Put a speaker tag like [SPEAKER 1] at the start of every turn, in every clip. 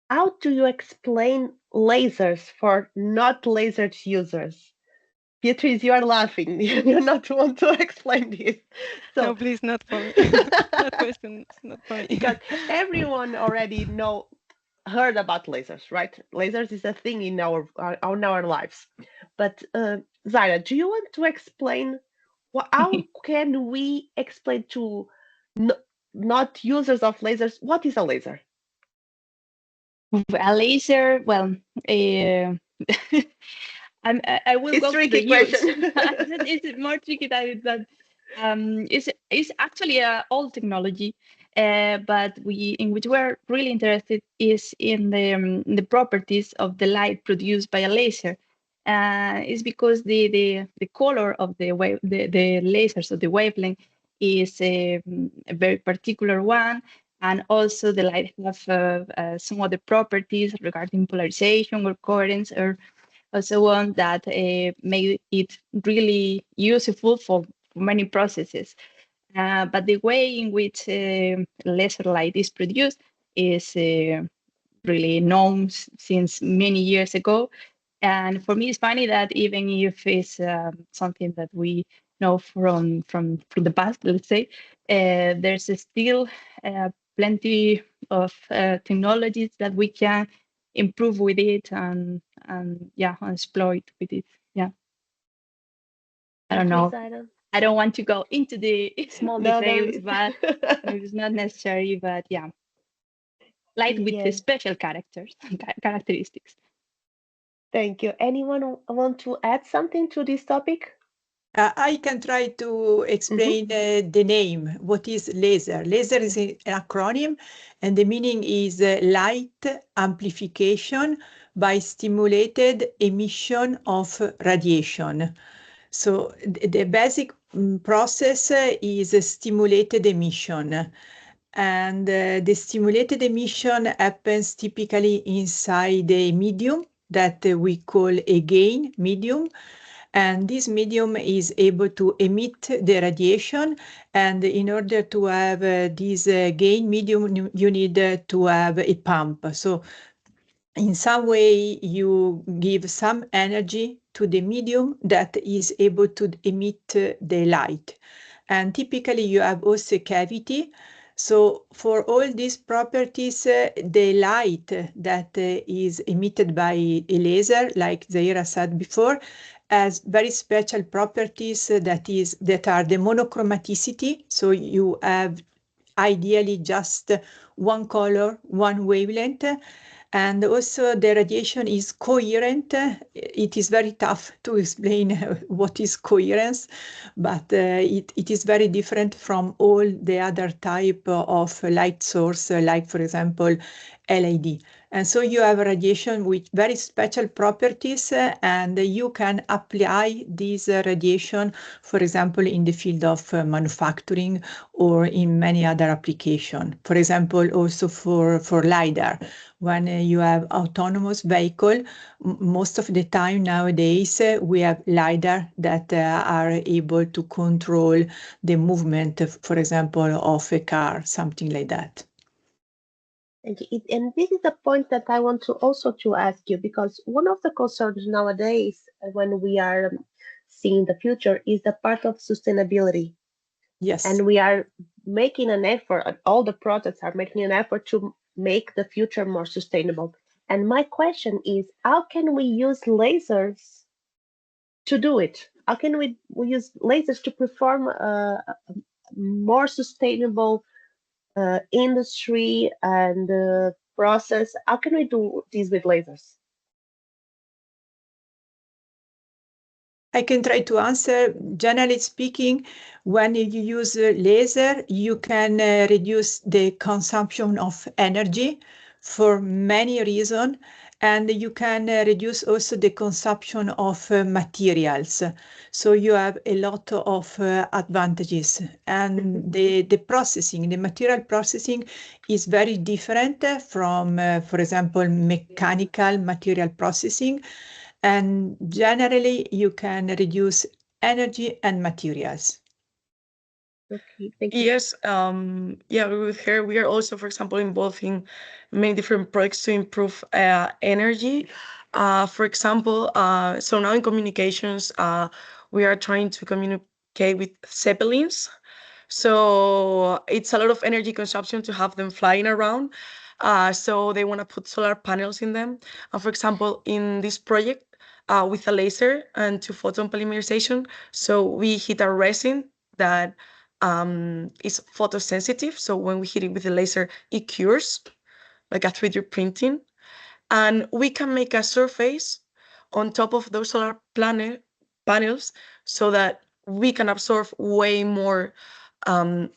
[SPEAKER 1] how do you explain lasers for not laser users? Beatrice, you are laughing. You not want to explain this.
[SPEAKER 2] No,
[SPEAKER 1] So,
[SPEAKER 2] please, not for me. That question is not for
[SPEAKER 1] because
[SPEAKER 2] me.
[SPEAKER 1] everyone already heard about lasers, right? Lasers is a thing in our lives. But Zaira, do you want to explain how can we explain to n not users of lasers what is a laser?
[SPEAKER 3] A laser, well, uh, I will
[SPEAKER 1] It's
[SPEAKER 3] go to the
[SPEAKER 1] tricky
[SPEAKER 3] use.
[SPEAKER 1] question.
[SPEAKER 3] It's more tricky than it, but it's actually a old technology, but we in which we're really interested is in the properties of the light produced by a laser. It's because the color of the wave the laser, so the wavelength is a very particular one, and also the light have some other properties regarding polarization or coherence or so on that make it really useful for many processes. But the way in which laser light is produced is really known since many years ago. And for me, it's funny that even if it's something that we know from the past, let's say, there's still plenty of technologies that we can improve with it and yeah, exploit with it. Yeah, I don't
[SPEAKER 1] Thank you,
[SPEAKER 3] know.
[SPEAKER 1] Zaira.
[SPEAKER 3] I don't want to go into the small
[SPEAKER 1] No, no.
[SPEAKER 3] details, but maybe it's not necessary. But yeah, light with the
[SPEAKER 1] Yes,
[SPEAKER 3] special characters characteristics.
[SPEAKER 1] thank you. Anyone want to add something to this topic?
[SPEAKER 4] I can try to
[SPEAKER 1] Mm-hmm.
[SPEAKER 4] explain the name. What is laser? Laser is an acronym, and the meaning is light amplification by stimulated emission of radiation. So the basic process is a stimulated emission. And the stimulated emission happens typically inside a medium that we call a gain medium. And this medium is able to emit the radiation. And in order to have this gain medium, you need to have a pump. So in some way, you give some energy to the medium that is able to emit the light. And typically, you have also a cavity. So for all these properties, the light that is emitted by a laser, like Zaira said before, has very special properties that are the monochromaticity. So you have ideally just one color, one wavelength, and also the radiation is coherent. It is very tough to explain what is coherence, but it is very different from all the other type of light source, like for example, LED. And so you have radiation with very special properties, and you can apply this radiation, for example, in the field of manufacturing or in many other applications. For example, also for LiDAR. When you have autonomous vehicle, most of the time nowadays we have LiDAR that are able to control the movement, for example, of a car, something like that.
[SPEAKER 1] And this is a point that I want to also to ask you, because one of the concerns nowadays when we are seeing the future is the part of sustainability.
[SPEAKER 4] Yes.
[SPEAKER 1] And we are making an effort, all the projects are making an effort to make the future more sustainable. And my question is, how can we use lasers to do it? How can we use lasers to perform a more sustainable industry and process? How can we do this with lasers?
[SPEAKER 4] I can try to answer. Generally speaking, when you use a laser, you can reduce the consumption of energy for many reasons, and you can reduce also the consumption of materials. So you have a lot of advantages. And the processing, the material processing is very different from, for example, mechanical material processing. And generally, you can reduce energy and materials.
[SPEAKER 1] Okay, thank you.
[SPEAKER 2] Yes, yeah, with her, we are also, for example, involved in
[SPEAKER 5] many different projects to improve energy. For example, so now in communications, we are trying to communicate with zeppelins. So it's a lot of energy consumption to have them flying around. So they want to put solar panels in them. And for example, in this project, with a laser and to photon polymerization, so we hit a resin that is photosensitive. So when we hit it with the laser, it cures, like a 3D printing. And we can make a surface on top of those solar panels so that we can absorb way more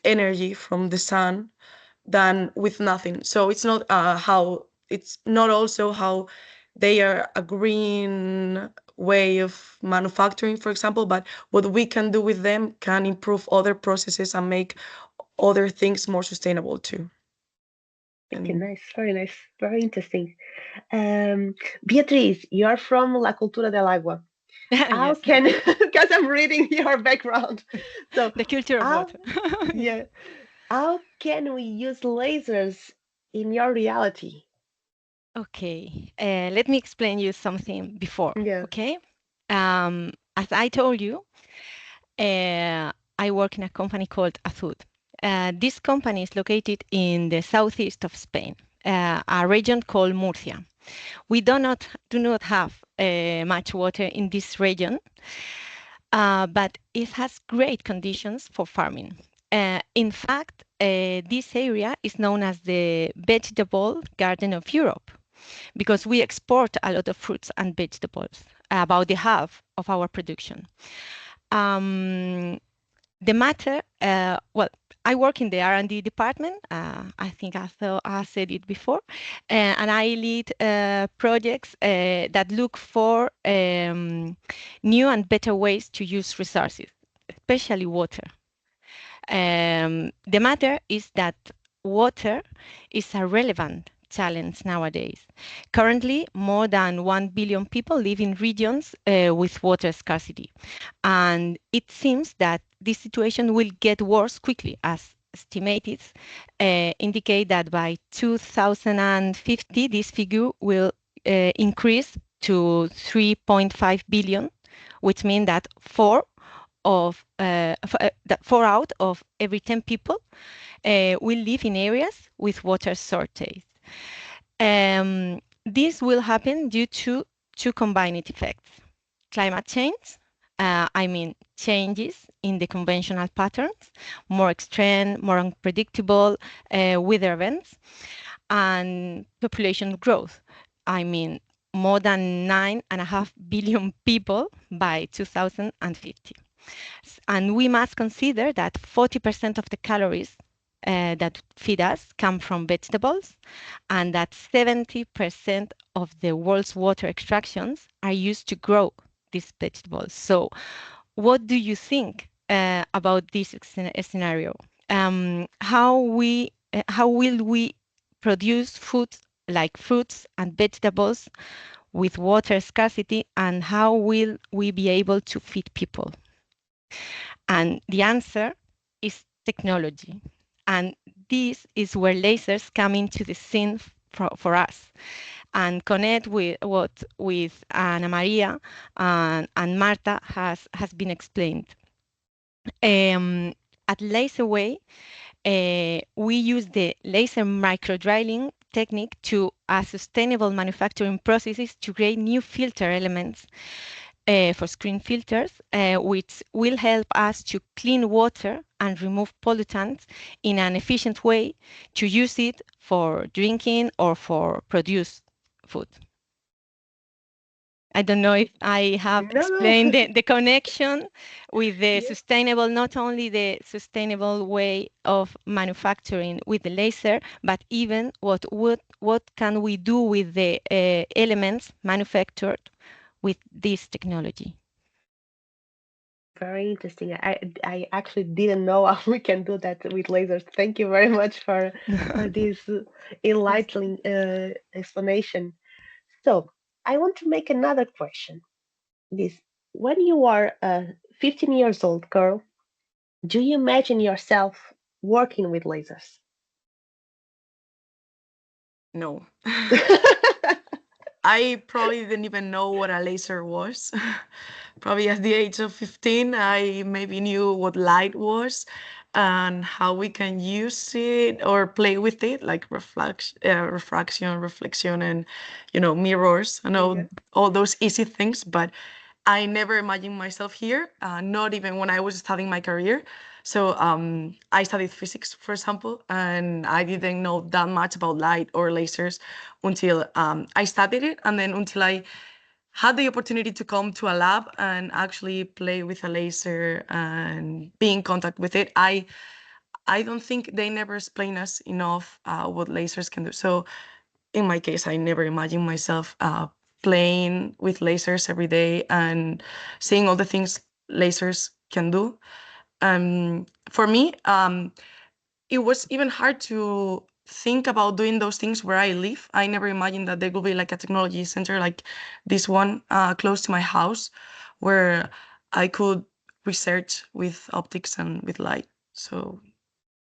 [SPEAKER 5] energy from the sun than with nothing. So it's not also how they are a green way of manufacturing, for example, but what we can do with them can improve other processes and make other things more sustainable too.
[SPEAKER 1] Okay, nice, very interesting. Beatriz, you're from La Cultura del Agua. How
[SPEAKER 2] Yes,
[SPEAKER 1] can, because I'm reading your background. So,
[SPEAKER 2] the culture of
[SPEAKER 1] how,
[SPEAKER 2] water.
[SPEAKER 1] yeah, how can we use lasers in your reality?
[SPEAKER 2] Okay, let me explain you something before.
[SPEAKER 1] Yeah.
[SPEAKER 2] Okay, as I told you, I work in a company called Azud. This company is located in the southeast of Spain, a region called Murcia. We do not have much water in this region, but it has great conditions for farming. In fact, this area is known as the vegetable garden of Europe because we export a lot of fruits and vegetables, about the half of our production. Um, the matter, well, I work in the R&D department. I think I said it before, and I lead projects that look for new and better ways to use resources, especially water. The matter is that water is a relevant challenge nowadays. Currently, more than 1 billion people live in regions with water scarcity. And it seems that this situation will get worse quickly, as estimated indicate that by 2050, this figure will increase to 3.5 billion, which means that that 4 out of every 10 people will live in areas with water shortage. This will happen due to two combined effects. Climate change, I mean changes in the conventional patterns, more extreme, more unpredictable weather events, and population growth. I mean more than 9.5 billion people by 2050. And we must consider that 40% of the calories that feed us come from vegetables, and that 70% of the world's water extractions are used to grow these vegetables. So, what do you think about this scenario? How will we produce food like fruits and vegetables with water scarcity, and how will we be able to feed people? And the answer is technology. And this is where lasers come into the scene for us and connect with what with Ana Maria and Marta has been explained. At LASERWAY, we use the laser microdrilling technique to sustainable manufacturing processes to create new filter elements for screen filters, which will help us to clean water and remove pollutants in an efficient way to use it for drinking or for produce food. I don't know if I have
[SPEAKER 1] No, no.
[SPEAKER 2] explained the connection with the
[SPEAKER 1] Yeah.
[SPEAKER 2] sustainable, not only the sustainable way of manufacturing with the laser, but even what can we do with the elements manufactured with this technology.
[SPEAKER 1] Very interesting. I actually didn't know how we can do that with lasers. Thank you very much for this enlightening explanation. So I want to make another question. This, when you are a 15 years old girl, do you imagine yourself working with lasers?
[SPEAKER 5] No. I probably didn't even know what a laser was. Probably at the age of 15, I maybe knew what light was and how we can use it or play with it, like refraction, reflection, and mirrors and all those easy things. But I never imagined myself here, not even when I was starting my career. So I studied physics, for example, and I didn't know that much about light or lasers until I studied it, and then until I had the opportunity to come to a lab and actually play with a laser and be in contact with it. I don't think they never explain us enough what lasers can do. So in my case, I never imagined myself playing with lasers every day and seeing all the things lasers can do. For me, it was even hard to think about doing those things where I live. I never imagined that there would be like a technology center like this one close to my house where I could research with optics and with light. So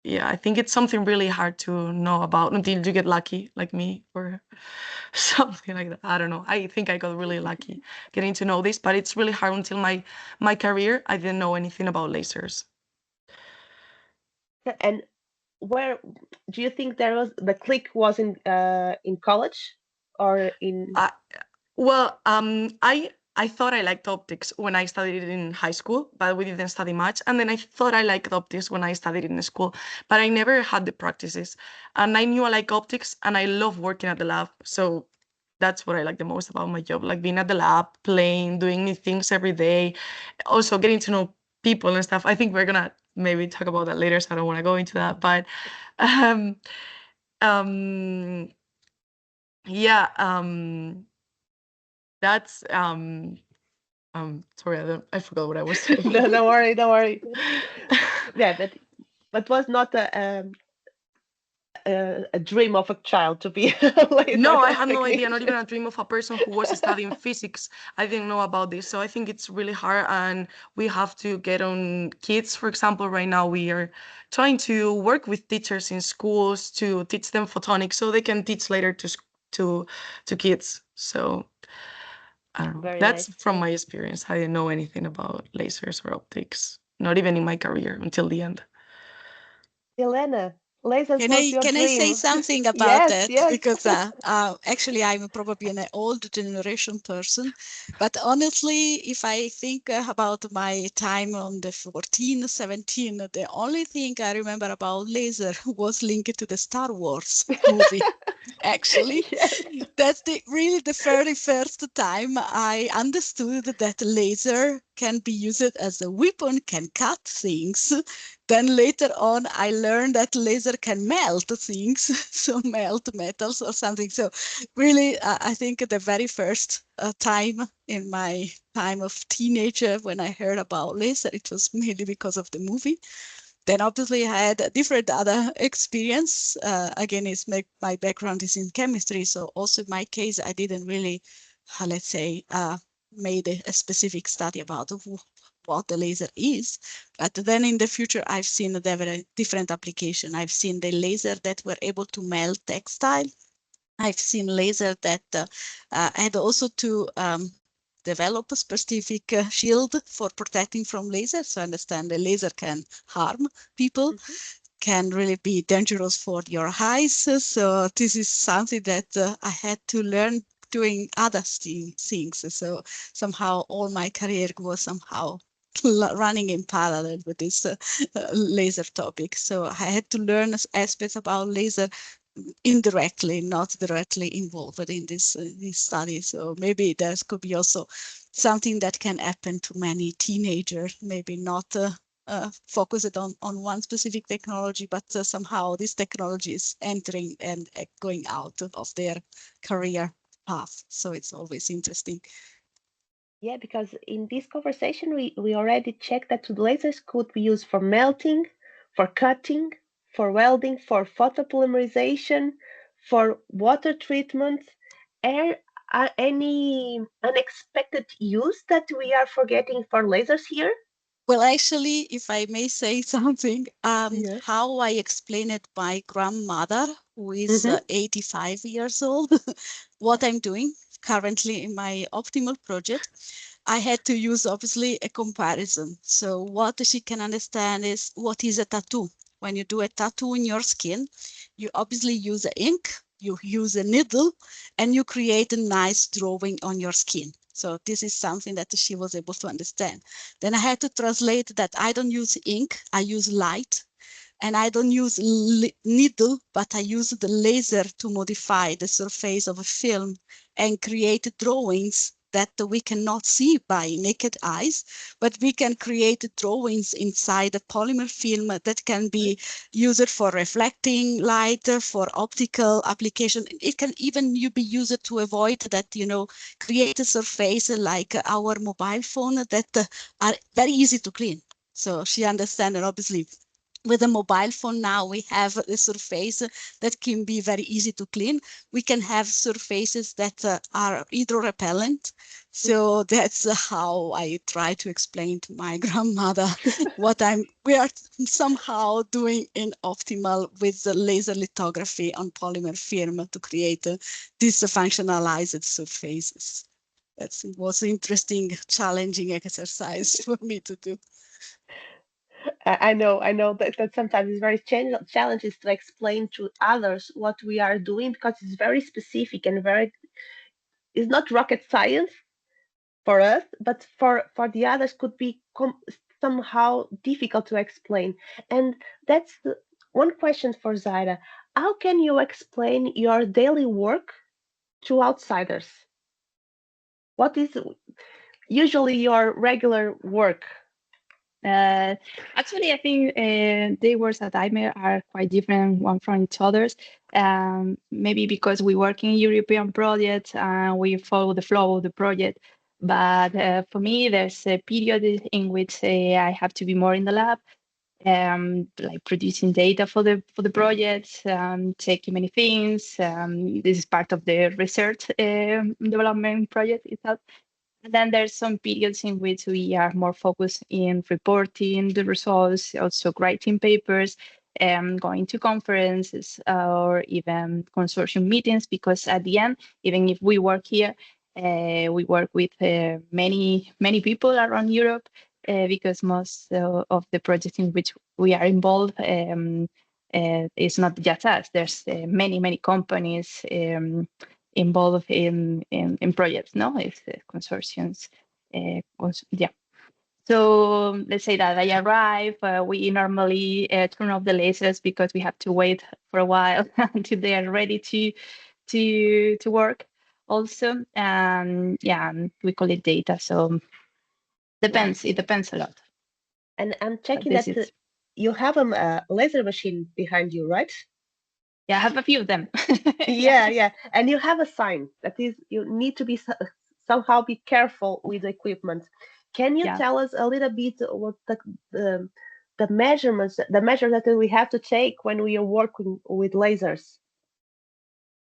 [SPEAKER 5] yeah, I think it's something really hard to know about until you get lucky, like me, or something like that. I don't know. I think I got really lucky getting to know this, but it's really hard until my career. I didn't know anything about lasers.
[SPEAKER 1] And where do you think there was the click was in college or in?
[SPEAKER 5] Well, I thought I liked optics when I studied it in high school, but we didn't study much. And then I thought I liked optics when I studied in school, but I never had the practices. And I knew I like optics, and I love working at the lab. So that's what I like the most about my job, like being at the lab, playing, doing new things every day, also getting to know people and stuff. I think we're gonna maybe talk about that later, so I don't want to go into that. But um, um, yeah, that's sorry, I forgot what I was saying.
[SPEAKER 1] No, don't worry, don't worry. Yeah, but was not a dream of a child to be a
[SPEAKER 5] No,
[SPEAKER 1] laser
[SPEAKER 5] I had no idea, not
[SPEAKER 1] technician.
[SPEAKER 5] even a dream of a person who was studying physics. I didn't know about this. So I think it's really hard, and we have to get on kids. For example, right now we are trying to work with teachers in schools to teach them photonics so they can teach later to to kids. So I don't know.
[SPEAKER 1] Very
[SPEAKER 5] That's
[SPEAKER 1] nice.
[SPEAKER 5] from my experience. I didn't know anything about lasers or optics, not even in my career until the end.
[SPEAKER 1] Elena, lasers
[SPEAKER 6] Can
[SPEAKER 1] was
[SPEAKER 6] I
[SPEAKER 1] your
[SPEAKER 6] can I say
[SPEAKER 1] dream.
[SPEAKER 6] something about
[SPEAKER 1] Yes,
[SPEAKER 6] that?
[SPEAKER 1] yes.
[SPEAKER 6] Because actually, I'm probably an old generation person, but honestly, if I think about my time on the 14, 17, the only thing I remember about laser was linked to the Star Wars movie. Actually,
[SPEAKER 1] Yes.
[SPEAKER 6] that's really the very first time I understood that laser can be used as a weapon, can cut things. Then later on, I learned that laser can melt things, so melt metals or something. So really, I think the very first time in my time of teenager when I heard about laser, it was mainly because of the movie. Then obviously I had a different other experience. Again, my background is in chemistry. So also in my case, I didn't really, let's say, made a specific study about what the laser is. But then in the future, I've seen a different application. I've seen the laser that were able to melt textile. I've seen laser that had also to develop a specific shield for protecting from laser. So I understand the laser can harm people, can really be dangerous for your eyes. So this is something that I had to learn doing other things. So somehow all my career was somehow running in parallel with this laser topic. So I had to learn aspects about laser indirectly, not directly involved in this study. So maybe there could be also something that can happen to many teenagers, maybe not focused on one specific technology, but somehow this technology is entering and going out of their career path. So it's always interesting.
[SPEAKER 1] Yeah, because in this conversation, we already checked that the lasers could be used for melting, for cutting, for welding, for photopolymerization, for water treatment. Are any unexpected use that we are forgetting for lasers here?
[SPEAKER 6] Well, actually, if I may say something,
[SPEAKER 1] Yeah.
[SPEAKER 6] how I explain it, my grandmother, who is 85 years old, what I'm doing currently in my optimal project, I had to use obviously a comparison. So what she can understand is what is a tattoo. When you do a tattoo in your skin, you obviously use ink, you use a needle, and you create a nice drawing on your skin. So this is something that she was able to understand. Then I had to translate that I don't use ink, I use light. And I don't use needle, but I use the laser to modify the surface of a film and create drawings that we cannot see by naked eyes, but we can create drawings inside a polymer film that can be used for reflecting light, for optical application. It can even be used to avoid that, create a surface like our mobile phone that are very easy to clean. So she understands, and obviously with a mobile phone now, we have a surface that can be very easy to clean. We can have surfaces that are hydro-repellent. So that's how I try to explain to my grandmother what we are somehow doing in Optimal with the laser lithography on polymer film to create these functionalized surfaces. That was an interesting, challenging exercise for me to do.
[SPEAKER 1] I know that sometimes it's very challenging to explain to others what we are doing because it's very specific and it's not rocket science for us, but for the others could be somehow difficult to explain. And that's one question for Zaira. How can you explain your daily work to outsiders? What is usually your regular work?
[SPEAKER 3] Actually, I think the works that I made are quite different one from each others. Maybe because we work in European projects and we follow the flow of the project. But for me, there's a period in which I have to be more in the lab, like producing data for the projects, checking many things. This is part of the research development project itself. And then there's some periods in which we are more focused in reporting the results, also writing papers, going to conferences or even consortium meetings, because at the end, even if we work here, we work with many people around Europe, because most of the projects in which we are involved is not just us. There's many companies involved in projects, no? It's consortiums. Yeah. So let's say that I arrive. We normally turn off the lasers because we have to wait for a while until they are ready to work. Also, yeah, and we call it data. So depends.
[SPEAKER 1] Wow.
[SPEAKER 3] It depends a lot.
[SPEAKER 1] And I'm
[SPEAKER 3] But
[SPEAKER 1] checking
[SPEAKER 3] this
[SPEAKER 1] that
[SPEAKER 3] is
[SPEAKER 1] you have a laser machine behind you, right?
[SPEAKER 3] yeah. I have a few of them. Yeah.
[SPEAKER 1] Yeah. And you have a sign that is you need to be somehow be careful with the equipment. Can you
[SPEAKER 3] Yeah.
[SPEAKER 1] tell us a little bit what the measurements, the measure that we have to take when we are working with lasers?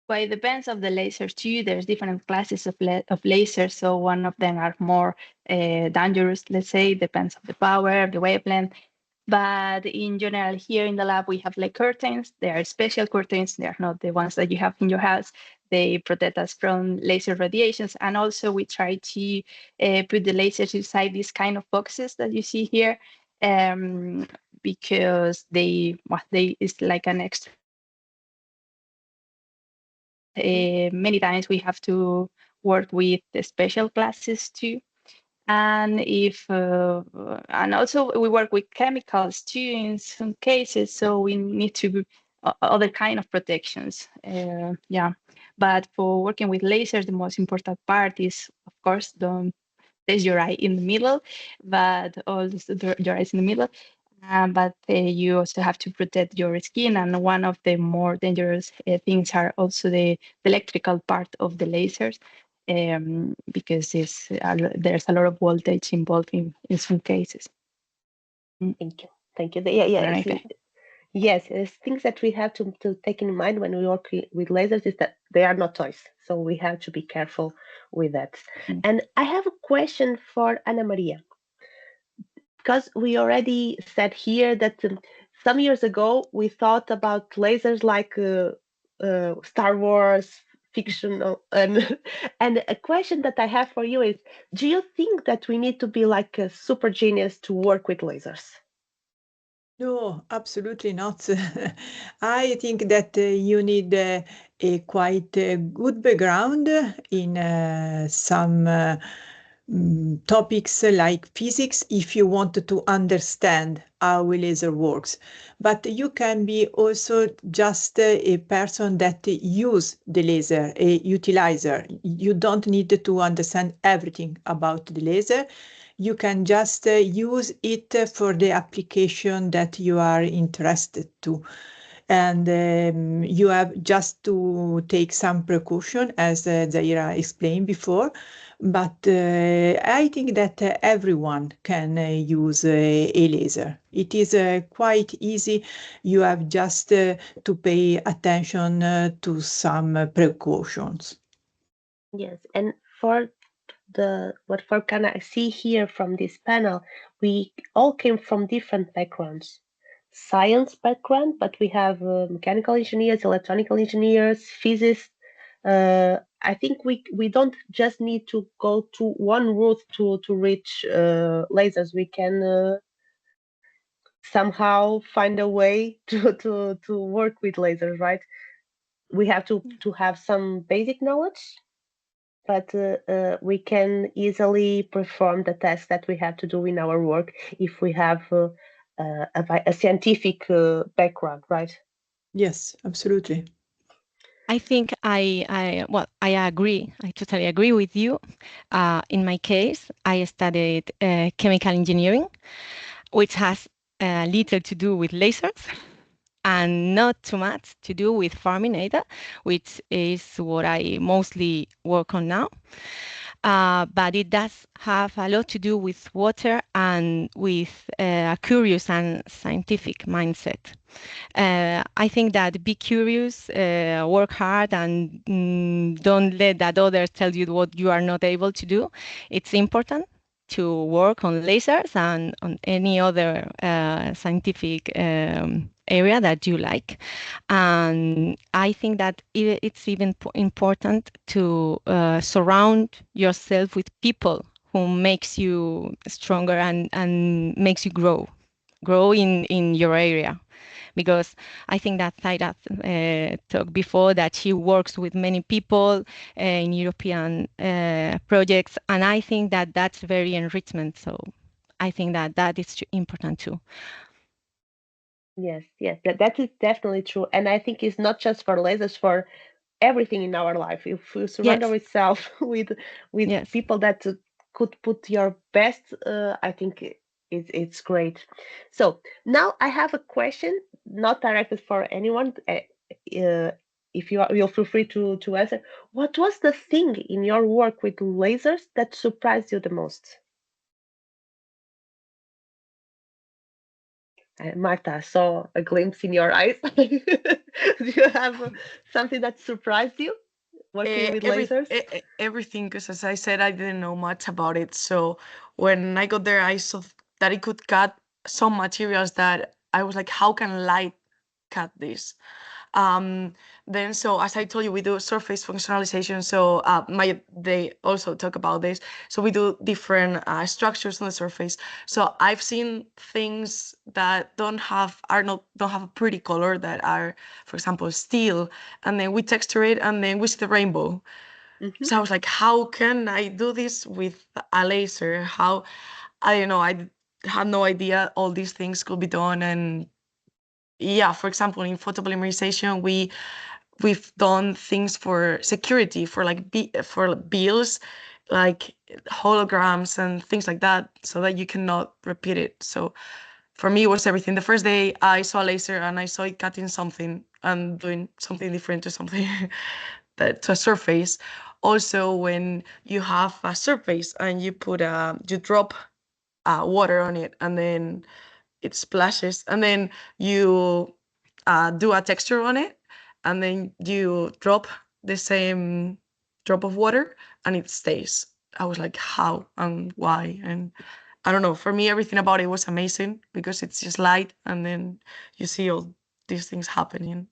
[SPEAKER 3] Well, it depends of the lasers too. There's different classes of lasers. So one of them are more dangerous, let's say, depends of the power, the wavelength. But in general, here in the lab, we have like curtains. They are special curtains. They are not the ones that you have in your house. They protect us from laser radiations. And also we try to put the lasers inside these kind of boxes that you see here, because they is like an extra many times we have to work with the special classes too. And if and also we work with chemicals too in some cases, so we need to other kind of protections. Yeah, but for working with lasers, the most important part is, of course, don't place your eye in the middle, but also your eyes in the middle. But you also have to protect your skin, and one of the more dangerous things are also the electrical part of the lasers, because there's a lot of voltage involved in some cases.
[SPEAKER 1] Thank you. Thank you. Yeah,
[SPEAKER 3] I don't know if
[SPEAKER 1] yes, it's things that we have to take in mind when we work with lasers is that they are not toys. So we have to be careful with that.
[SPEAKER 3] Mm.
[SPEAKER 1] And I have a question for Ana Maria. because we already said here that some years ago we thought about lasers like Star Wars fictional, and and a question that I have for you is, do you think that we need to be like a super genius to work with lasers?
[SPEAKER 4] No, absolutely not. I think that you need a quite good background in some topics like physics if you want to understand how a laser works. But you can be also just a person that use the laser, a utilizer. You don't need to understand everything about the laser. You can just use it for the application that you are interested to. And you have just to take some precaution, as Zaira explained before. But I think that everyone can use a laser. It is quite easy. You have just to pay attention to some precautions.
[SPEAKER 1] Yes, and for what for can I see here from this panel, we all came from different backgrounds. Science background, but we have mechanical engineers, electronical engineers, physicists. I think we don't just need to go to one route to reach lasers. We can somehow find a way to work with lasers, right? We have to have some basic knowledge, but we can easily perform the tasks that we have to do in our work if we have a scientific background, right?
[SPEAKER 4] Yes, absolutely.
[SPEAKER 2] I think I agree. I totally agree with you. In my case, I studied chemical engineering, which has little to do with lasers and not too much to do with farming either, which is what I mostly work on now. But it does have a lot to do with water and with a curious and scientific mindset. I think that be curious, work hard, and don't let that others tell you what you are not able to do. It's important to work on lasers and on any other scientific area that you like. And I think that it's even important to surround yourself with people who makes you stronger and makes you grow in your area, because I think that Zaira talked before that she works with many people in European projects, and I think that that's very enrichment. So I think that that is important too.
[SPEAKER 1] Yes, yes, that is definitely true. And I think it's not just for lasers, for everything in our life. If we surround
[SPEAKER 2] Yes,
[SPEAKER 1] ourselves with
[SPEAKER 2] yes.
[SPEAKER 1] people that could put your best, I think it's great. So now I have a question, not directed for anyone. If you'll feel free to answer. What was the thing in your work with lasers that surprised you the most? Marta, I saw a glimpse in your eyes. Do you have something that surprised you working with lasers?
[SPEAKER 5] Everything, because as I said, I didn't know much about it. So when I got there, I saw that it could cut some materials that I was like, how can light cut this? Um, then, so as I told you, we do surface functionalization. So they also talk about this. So we do different structures on the surface. So I've seen things that don't have a pretty color, that are, for example, steel, and then we texture it, and then we see the rainbow.
[SPEAKER 1] Mm-hmm.
[SPEAKER 5] So I was like, how can I do this with a laser? How, I don't know, I had no idea all these things could be done. And yeah, for example, in photopolymerization, we've done things for security, for like for bills, like holograms and things like that, so that you cannot repeat it. So for me, it was everything. The first day I saw a laser and I saw it cutting something and doing something different to something that to a surface. Also, when you have a surface and you drop water on it, and then it splashes, and then you do a texture on it, and then you drop the same drop of water and it stays. I was like, how and why? And I don't know, for me, everything about it was amazing because it's just light and then you see all these things happening.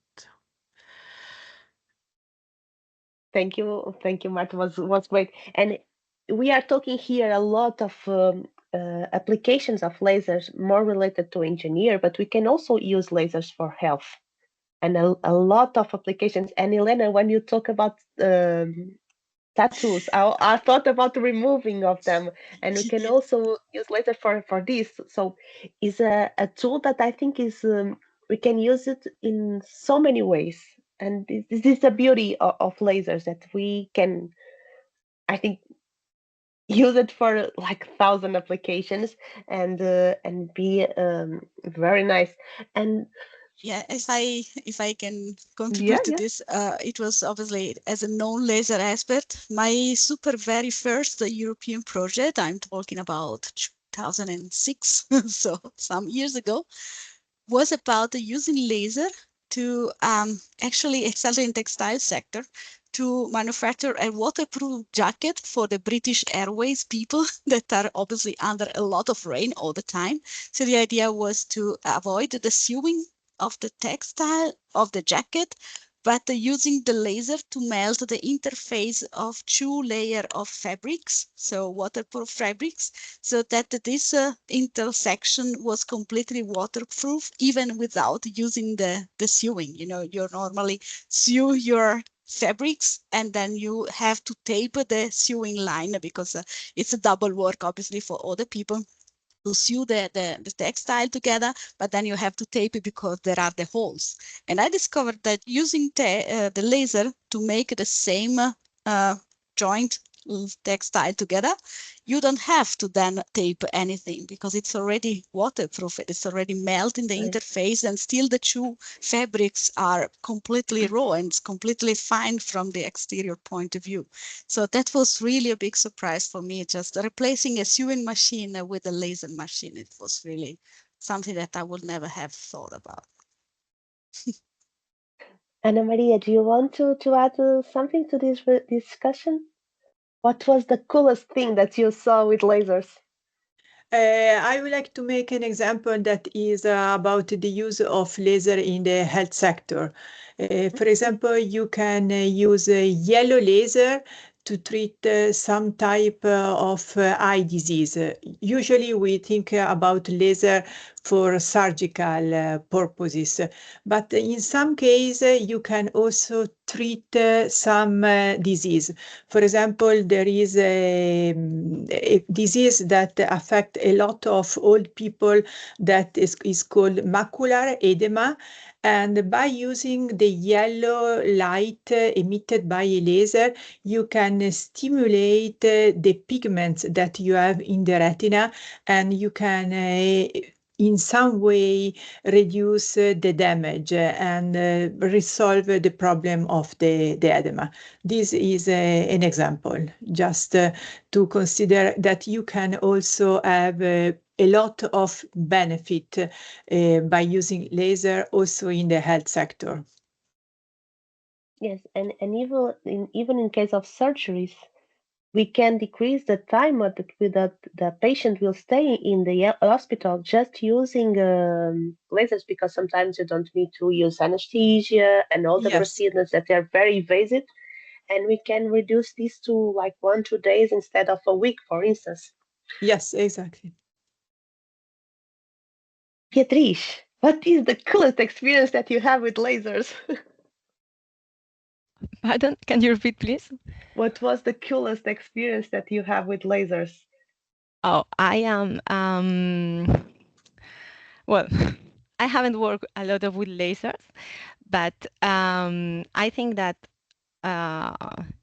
[SPEAKER 1] Thank you, Marta. Was great. And we are talking here a lot of applications of lasers more related to engineer, but we can also use lasers for health and a lot of applications. And Elena, when you talk about tattoos, I thought about the removing of them, and we can also use laser for this. So it's a tool that I think is we can use it in so many ways, and this is the beauty of lasers that we can, I think, use it for like 1,000 applications and be very nice. And
[SPEAKER 6] Yeah, if I can
[SPEAKER 1] yeah,
[SPEAKER 6] contribute to
[SPEAKER 1] yeah.
[SPEAKER 6] this, it was obviously as a non-laser expert, my super very first European project, I'm talking about 2006, so some years ago, was about using laser to actually exactly in textile sector to manufacture a waterproof jacket for the British Airways people that are obviously under a lot of rain all the time. So the idea was to avoid the sewing of the textile of the jacket, but using the laser to melt the interface of 2 layers of fabrics, so waterproof fabrics, so that this intersection was completely waterproof, even without using the sewing. You know, you normally sew your fabrics and then you have to tape the sewing line because it's a double work, obviously, for other people to sew the textile together, but then you have to tape it because there are the holes. And I discovered that using the laser to make the same joint textile together, you don't have to then tape anything because it's already waterproof. It's already melting the
[SPEAKER 1] Right.
[SPEAKER 6] interface, and still the 2 fabrics are completely raw and it's completely fine from the exterior point of view. So that was really a big surprise for me, just replacing a sewing machine with a laser machine. It was really something that I would never have thought about.
[SPEAKER 1] Anna Maria, do you want to add something to this discussion? What was the coolest thing that you saw with lasers?
[SPEAKER 4] I would like to make an example that is about the use of laser in the health sector. For example, you can use a yellow laser to treat some type of eye disease. Usually we think about laser for surgical purposes, but in some cases you can also treat some disease. For example, there is a disease that affects a lot of old people that is called macular edema. And by using the yellow light emitted by a laser, you can stimulate the pigments that you have in the retina, and you can in some way reduce the damage and resolve the problem of the edema. This is an example, just to consider that you can also have a lot of benefit by using laser also in the health sector.
[SPEAKER 1] Yes, and even in case of surgeries, we can decrease the time that the patient will stay in the hospital just using lasers, because sometimes you don't need to use anesthesia and all the
[SPEAKER 4] Yes,
[SPEAKER 1] procedures that are very invasive, and we can reduce this to like 1-2 days instead of a week, for instance.
[SPEAKER 4] yes, exactly.
[SPEAKER 1] Beatrice, what is the coolest experience that you have with lasers?
[SPEAKER 2] Pardon? Can you repeat, please?
[SPEAKER 1] What was the coolest experience that you have with lasers?
[SPEAKER 2] Oh, I am. Well, I haven't worked a lot of with lasers, but I think that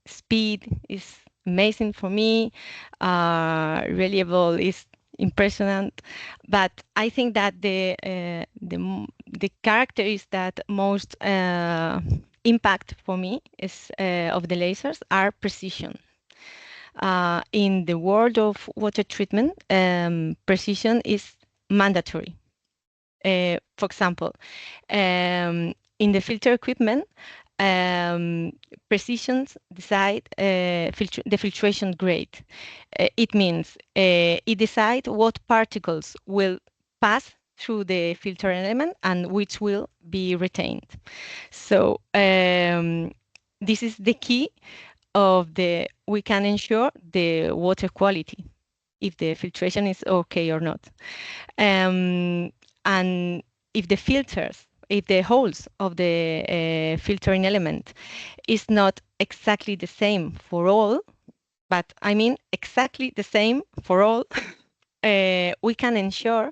[SPEAKER 2] speed is amazing for me. Reliable is impressionant, but I think that the character is that most impact for me is of the lasers are precision. In the world of water treatment, precision is mandatory. For example, in the filter equipment, precisions decide the filtration grade. It means it decides what particles will pass through the filter element and which will be retained. So this is the key of we can ensure the water quality, if the filtration is okay or not. And if the holes of the filtering element is not exactly the same for all, but I mean exactly the same for all, we can ensure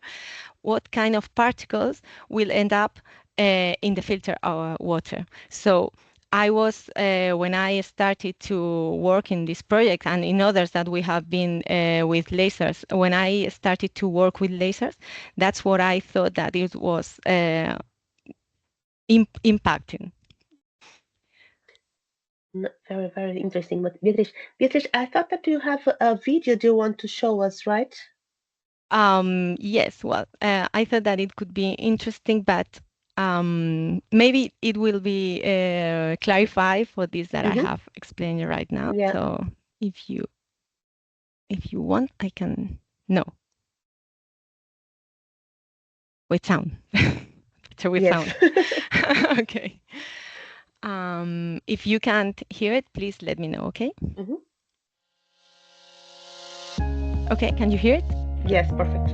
[SPEAKER 2] what kind of particles will end up in the filter water. So I was, when I started to work in this project and in others that we have been with lasers, when I started to work with lasers, that's what I thought that it was impacting.
[SPEAKER 1] Very, very interesting. But Beatrice, I thought that you have a video you want to show us, right?
[SPEAKER 2] Yes, well, I thought that it could be interesting, but maybe it will be clarified for this that I have explained right now.
[SPEAKER 1] Yeah.
[SPEAKER 2] So if you want, I can. No. With sound. Better with sound. Okay. If you can't hear it, please let me know, okay? Okay, can you hear it?
[SPEAKER 1] Yes, perfect.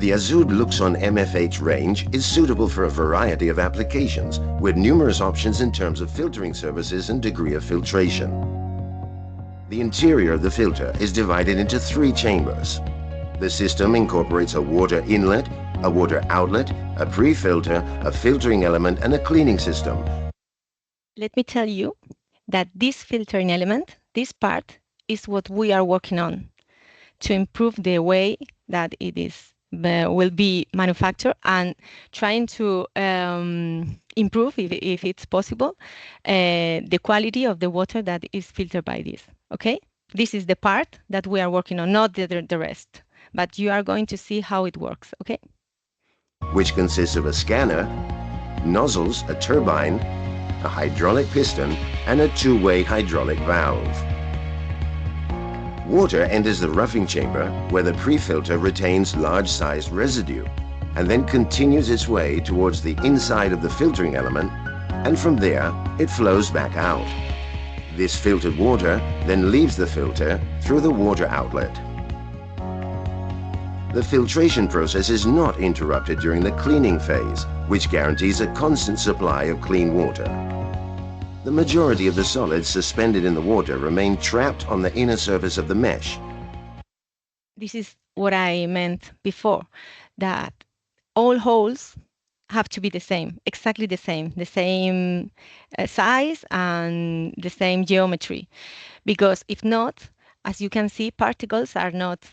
[SPEAKER 7] The Azud Luxon MFH range is suitable for a variety of applications with numerous options in terms of filtering services and degree of filtration. The interior of the filter is divided into 3 chambers. The system incorporates a water inlet, a water outlet, a pre-filter, a filtering element, and a cleaning system.
[SPEAKER 2] Let me tell you that this filtering element, this part, is what we are working on to improve the way that it is will be manufactured and trying to improve, if it's possible, the quality of the water that is filtered by this. Okay, this is the part that we are working on, not the rest. But you are going to see how it works. Okay.
[SPEAKER 7] Which consists of a scanner, nozzles, a turbine, a hydraulic piston, and a 2-way hydraulic valve. Water enters the roughing chamber where the pre-filter retains large-sized residue and then continues its way towards the inside of the filtering element, and from there it flows back out. This filtered water then leaves the filter through the water outlet. The filtration process is not interrupted during the cleaning phase, which guarantees a constant supply of clean water. The majority of the solids suspended in the water remain trapped on the inner surface of the mesh.
[SPEAKER 2] This is what I meant before, that all holes have to be the same, exactly the same size and the same geometry. Because if not, as you can see, particles are not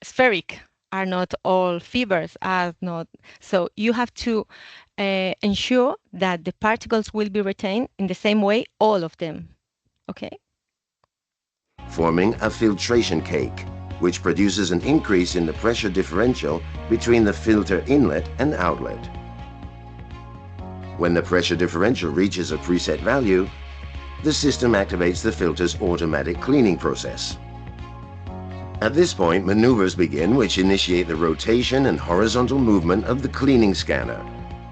[SPEAKER 2] spheric, are not all fibers, are not. So you have to ensure that the particles will be retained in the same way, all of them. Okay?
[SPEAKER 7] Forming a filtration cake, which produces an increase in the pressure differential between the filter inlet and outlet. When the pressure differential reaches a preset value, the system activates the filter's automatic cleaning process. At this point, maneuvers begin which initiate the rotation and horizontal movement of the cleaning scanner,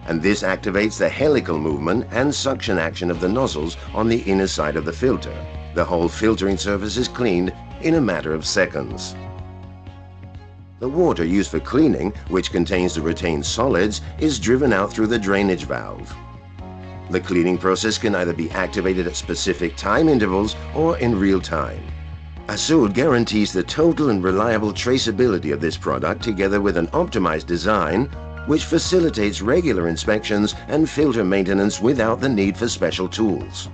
[SPEAKER 7] and this activates the helical movement and suction action of the nozzles on the inner side of the filter. The whole filtering surface is cleaned in a matter of seconds. The water used for cleaning, which contains the retained solids, is driven out through the drainage valve. The cleaning process can either be activated at specific time intervals or in real time. Azud guarantees the total and reliable traceability of this product together with an optimized design which facilitates regular inspections and filter maintenance without the need for special tools.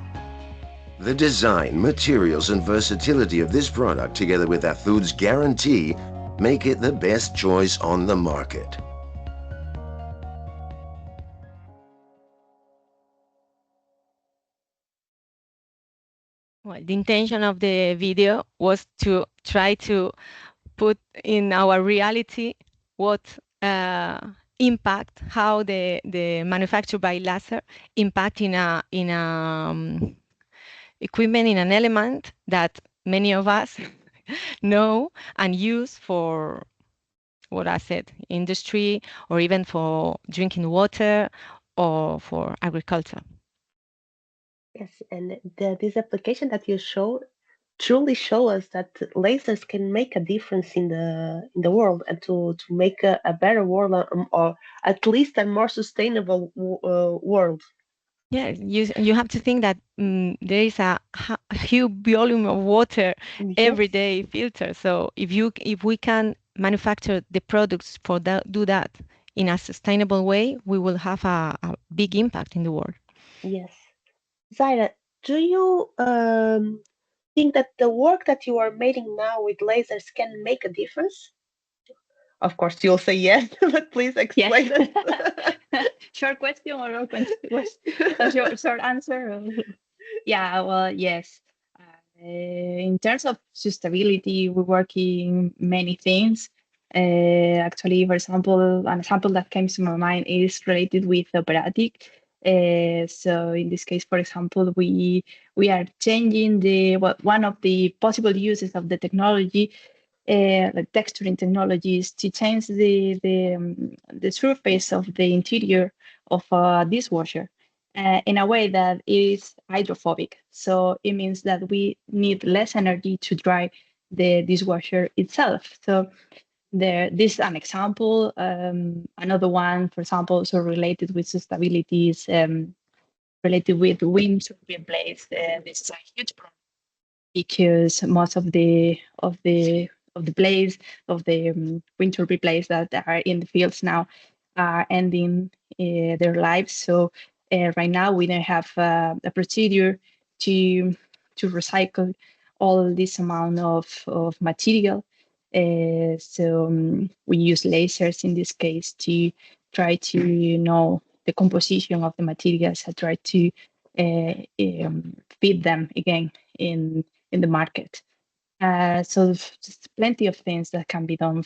[SPEAKER 7] The design, materials and versatility of this product together with Azud's guarantee make it the best choice on the market.
[SPEAKER 2] Well, the intention of the video was to try to put in our reality what impact, how the manufacture by laser impact in a equipment, in an element that many of us know and use for what I said, industry, or even for drinking water or for agriculture.
[SPEAKER 1] Yes, and this application that you show truly show us that lasers can make a difference in the world and to make a better world, or at least a more sustainable world.
[SPEAKER 2] Yeah, you have to think that there is a huge volume of water
[SPEAKER 1] Yes,
[SPEAKER 2] every day filter. So if we can manufacture the products for that, do that in a sustainable way, we will have a big impact in the world.
[SPEAKER 1] yes. Zaira, do you think that the work that you are making now with lasers can make a difference? Of course, you'll say yes, but please explain
[SPEAKER 3] Yes.
[SPEAKER 1] it.
[SPEAKER 3] Short question or short answer? Yeah, well, yes. In terms of sustainability, we work in many things. Actually, for example, an example that comes to my mind is related with OPeraTIC. So in this case, for example, we are changing one of the possible uses of the technology, like texturing technologies, to change the surface of the interior of a dishwasher in a way that is hydrophobic. So it means that we need less energy to dry the dishwasher itself. So this is an example. Another one, for example, so related with sustainability is related with wind turbine blades. This is a huge problem because most of the blades of the wind turbine blades that are in the fields now are ending their lives. So right now we don't have a procedure to recycle all this amount of material. So we use lasers in this case to try to know the composition of the materials and try to feed them again in the market. So just plenty of things that can be done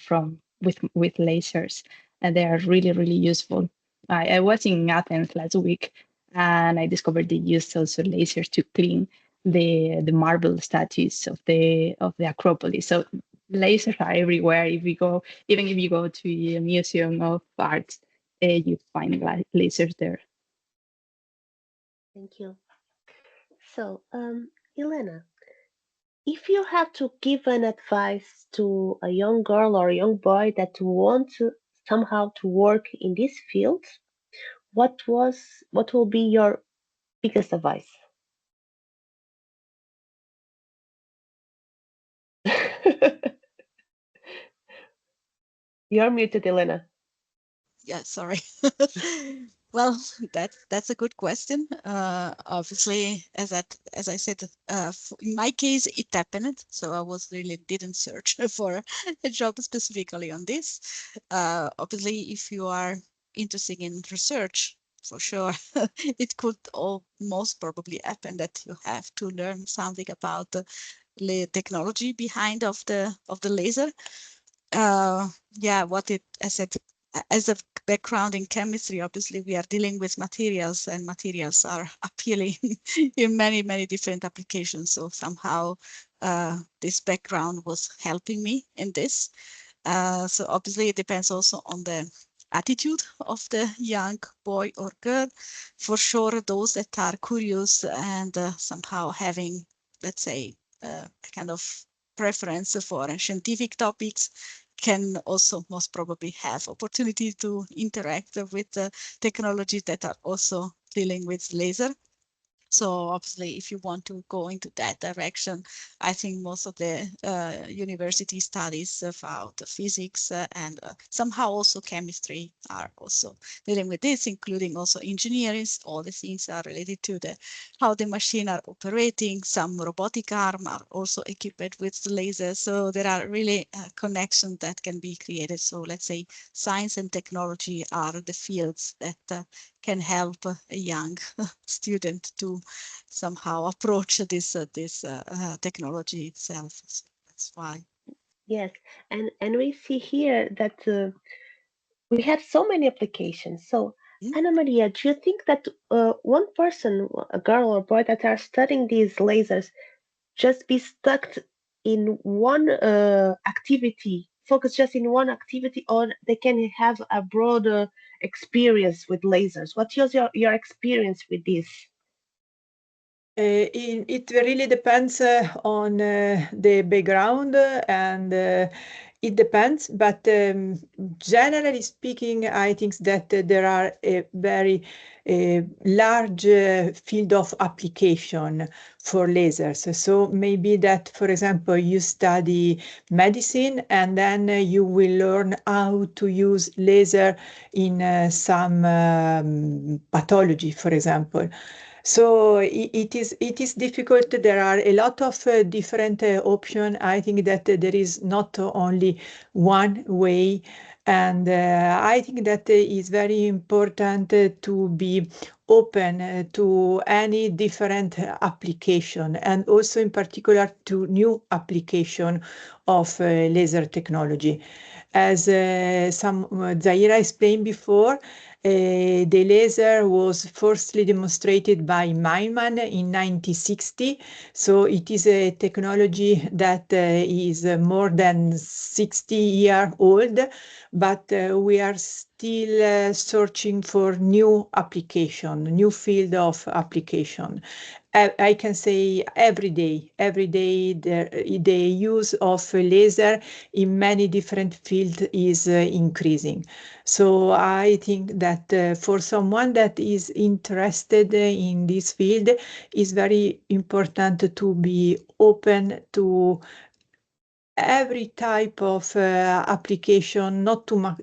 [SPEAKER 3] with lasers, and they are really really useful. I was in Athens last week, and I discovered they use also lasers to clean the marble statues of the Acropolis. So lasers are everywhere. If you go, even if you go to a museum of art, you find lasers there.
[SPEAKER 1] Thank you. So, Elena, if you have to give an advice to a young girl or a young boy that want to somehow to work in this field, what will be your biggest advice? You're muted, Elena.
[SPEAKER 6] Yeah, sorry. Well, that's a good question. Obviously, as I said, in my case, it happened. So I was really didn't search for a job specifically on this. Obviously, if you are interested in research, for sure, it could most probably happen that you have to learn something about the technology behind of the laser. Yeah, I said, as a background in chemistry, obviously we are dealing with materials, and materials are appealing in many, many different applications. So somehow this background was helping me in this. So obviously it depends also on the attitude of the young boy or girl. For sure, those that are curious and somehow having, let's say, a kind of preference for scientific topics can also most probably have opportunity to interact with the technologies that are also dealing with laser. So obviously, if you want to go into that direction, I think most of the university studies about physics and somehow also chemistry are also dealing with this, including also engineering. All the things are related to how the machine are operating. Some robotic arm are also equipped with lasers. So there are really connections that can be created. So let's say science and technology are the fields that can help a young student to somehow approach this technology itself. So that's why.
[SPEAKER 1] Yes, and we see here that we have so many applications. So, Anna Maria, do you think that one person, a girl or boy that are studying these lasers, just be stuck in one activity, focus just in one activity, or they can have a broader experience with lasers? What's your experience with this?
[SPEAKER 4] It really depends on the background and it depends, but generally speaking, I think that there are a very large field of application for lasers. So maybe that, for example, you study medicine and then you will learn how to use laser in some pathology, for example. So it is difficult. There are a lot of different options. I think that there is not only one way, and I think that is very important to be open to any different application, and also in particular to new application of laser technology. As Zaira explained before, the laser was firstly demonstrated by Maiman in 1960, so it is a technology that is more than 60 years old, but we are still searching for new application, new field of application. I can say every day the use of laser in many different fields is increasing. So I think that for someone that is interested in this field, is very important to be open to every type of application, not too much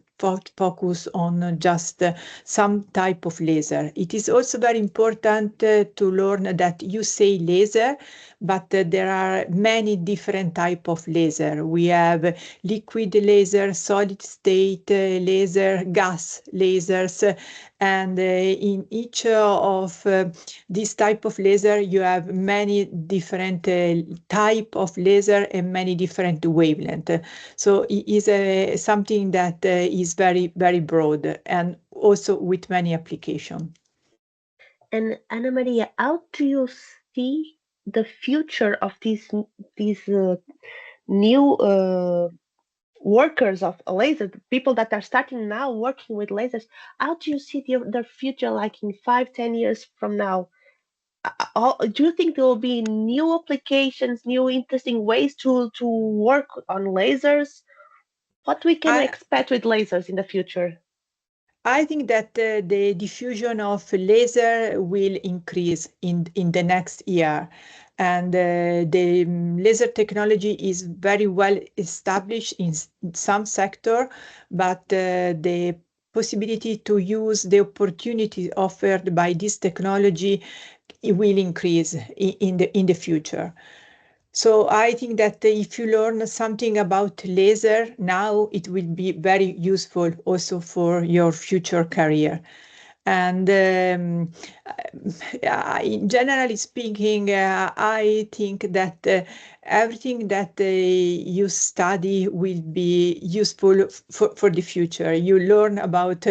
[SPEAKER 4] focus on just some type of laser. It is also very important to learn that you say laser, but there are many different type of laser. We have liquid laser, solid state laser, gas lasers, and in each of this type of laser you have many different type of laser and many different wavelength. So it is something that is very, very broad and also with many applications.
[SPEAKER 1] And Anna Maria, how do you see the future of these new workers of laser, people that are starting now working with lasers? How do you see their future, like in 5, 10 years from now? Do you think there will be new applications, new interesting ways to work on lasers? What we can
[SPEAKER 4] I,
[SPEAKER 1] expect with lasers in the future?
[SPEAKER 4] I think that the diffusion of laser will increase in the next year. And the laser technology is very well established in some sector, but the possibility to use the opportunity offered by this technology will increase in the future. So I think that if you learn something about laser now, it will be very useful also for your future career. And generally speaking, I think that everything that you study will be useful for the future. You learn about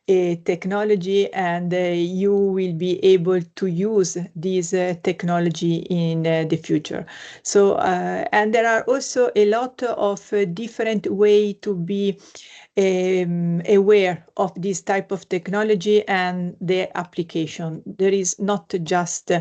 [SPEAKER 4] technology and you will be able to use this technology in the future. So, and there are also a lot of different ways to be aware of this type of technology and the application. There is not just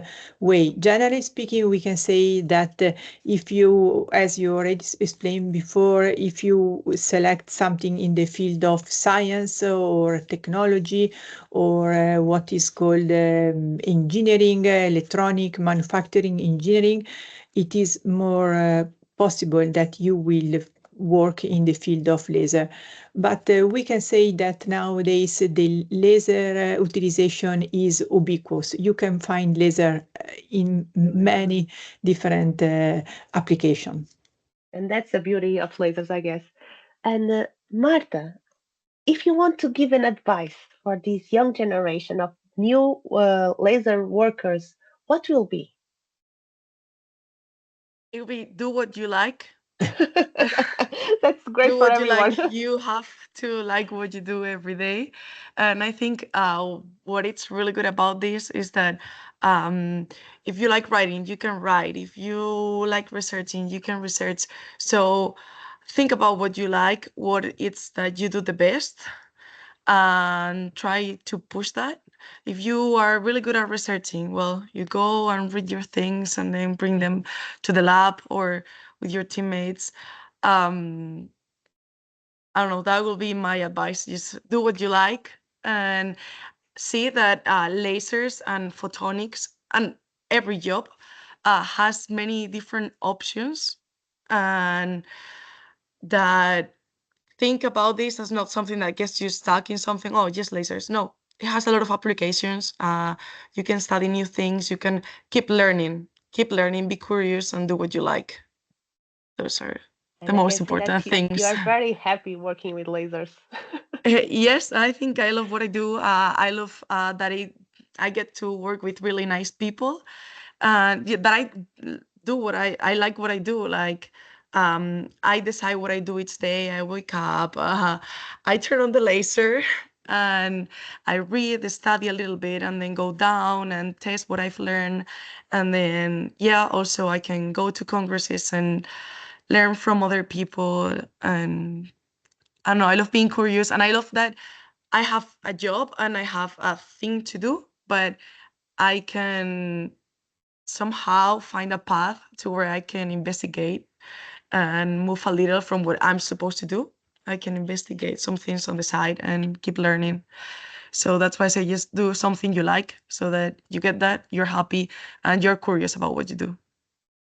[SPEAKER 4] way. Generally speaking, we can say that if you, as you already explained before, if you select something in the field of science or technology or what is called engineering, electronic manufacturing engineering, it is more possible that you will work in the field of laser. But we can say that nowadays the laser utilization is ubiquitous. You can find laser in many different applications.
[SPEAKER 1] And that's the beauty of lasers, I guess. And Marta, if you want to give an advice for this young generation of new laser workers, what will be?
[SPEAKER 5] It will be do what you like,
[SPEAKER 1] That's great
[SPEAKER 5] Do
[SPEAKER 1] for
[SPEAKER 5] what you
[SPEAKER 1] everyone.
[SPEAKER 5] like. You have to like what you do every day. And I think what it's really good about this is that if you like writing, you can write. If you like researching, you can research. So think about what you like, what it's that you do the best, and try to push that. If you are really good at researching, well, you go and read your things and then bring them to the lab or with your teammates. Um, I don't know, that will be my advice. Just do what you like and see that lasers and photonics and every job has many different options, and that think about this as not something that gets you stuck in something, oh, just lasers. No, it has a lot of applications. You can study new things. You can keep learning, be curious, and do what you like. Those are the
[SPEAKER 1] And I
[SPEAKER 5] most
[SPEAKER 1] can see that
[SPEAKER 5] important
[SPEAKER 1] you
[SPEAKER 5] things.
[SPEAKER 1] are very happy working with lasers.
[SPEAKER 5] Yes, I think I love what I do. I love that I get to work with really nice people. Yeah, that I do I like what I do. Like I decide what I do each day. I wake up, I turn on the laser, and I read, study a little bit, and then go down and test what I've learned. And then yeah, also I can go to congresses and learn from other people. And I don't know, I love being curious, and I love that I have a job and I have a thing to do, but I can somehow find a path to where I can investigate and move a little from what I'm supposed to do. I can investigate some things on the side and keep learning. So that's why I say just do something you like so that you get that, you're happy, and you're curious about what you do.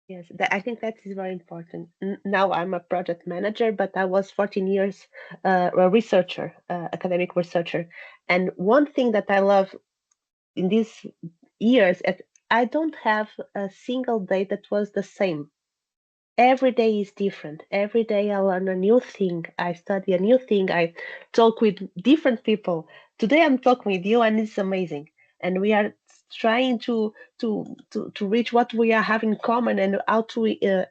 [SPEAKER 1] Yes, I think that is very important. Now I'm a project manager, but I was 14 years a researcher, academic researcher. And one thing that I love in these years, I don't have a single day that was the same. Every day is different. Every day I learn a new thing. I study a new thing. I talk with different people. Today I'm talking with you, and it's amazing. And we are trying to reach what we are having in common and how to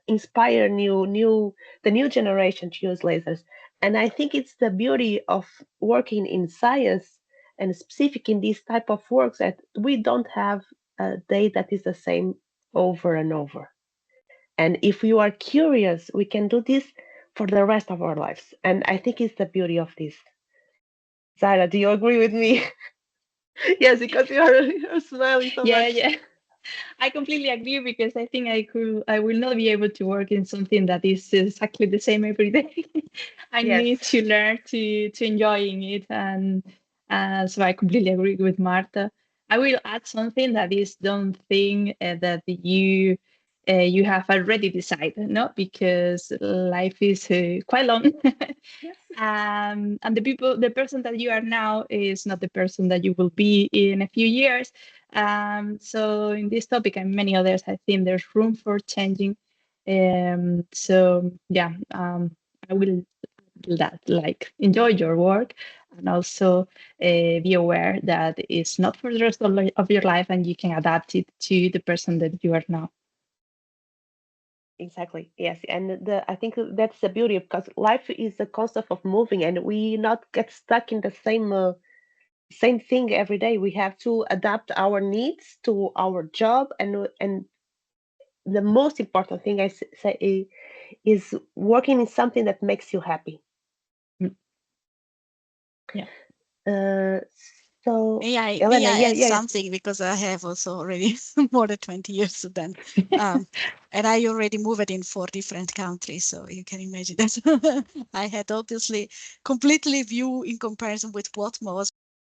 [SPEAKER 1] inspire the new generation to use lasers. And I think it's the beauty of working in science and specific in this type of works that we don't have a day that is the same over and over. And if we are curious, we can do this for the rest of our lives. And I think it's the beauty of this. Zara, do you agree with me? Yes, because you're smiling so
[SPEAKER 3] Yeah,
[SPEAKER 1] much.
[SPEAKER 3] yeah. I completely agree because I think I will not be able to work in something that is exactly the same every day. I
[SPEAKER 1] Yes,
[SPEAKER 3] need to learn to enjoying it, and so I completely agree with Marta. I will add something that is don't think that you have already decided, no, because life is quite long.
[SPEAKER 1] yes,
[SPEAKER 3] And the person that you are now is not the person that you will be in a few years. So in this topic and many others, I think there's room for changing. So yeah, I will do that, like enjoy your work, and also be aware that it's not for the rest of your life, and you can adapt it to the person that you are now.
[SPEAKER 1] exactly. Yes, and I think that's the beauty because life is a concept of moving, and we not get stuck in the same thing every day. We have to adapt our needs to our job, and the most important thing say is working in something that makes you happy.
[SPEAKER 3] Mm. Yeah.
[SPEAKER 1] Uh, so
[SPEAKER 6] May
[SPEAKER 1] Elena,
[SPEAKER 6] I
[SPEAKER 1] yeah,
[SPEAKER 6] add
[SPEAKER 1] yeah,
[SPEAKER 6] something because I have also already more than 20 years then. And I already moved in 4 different countries, so you can imagine that I had obviously completely view in comparison with what was my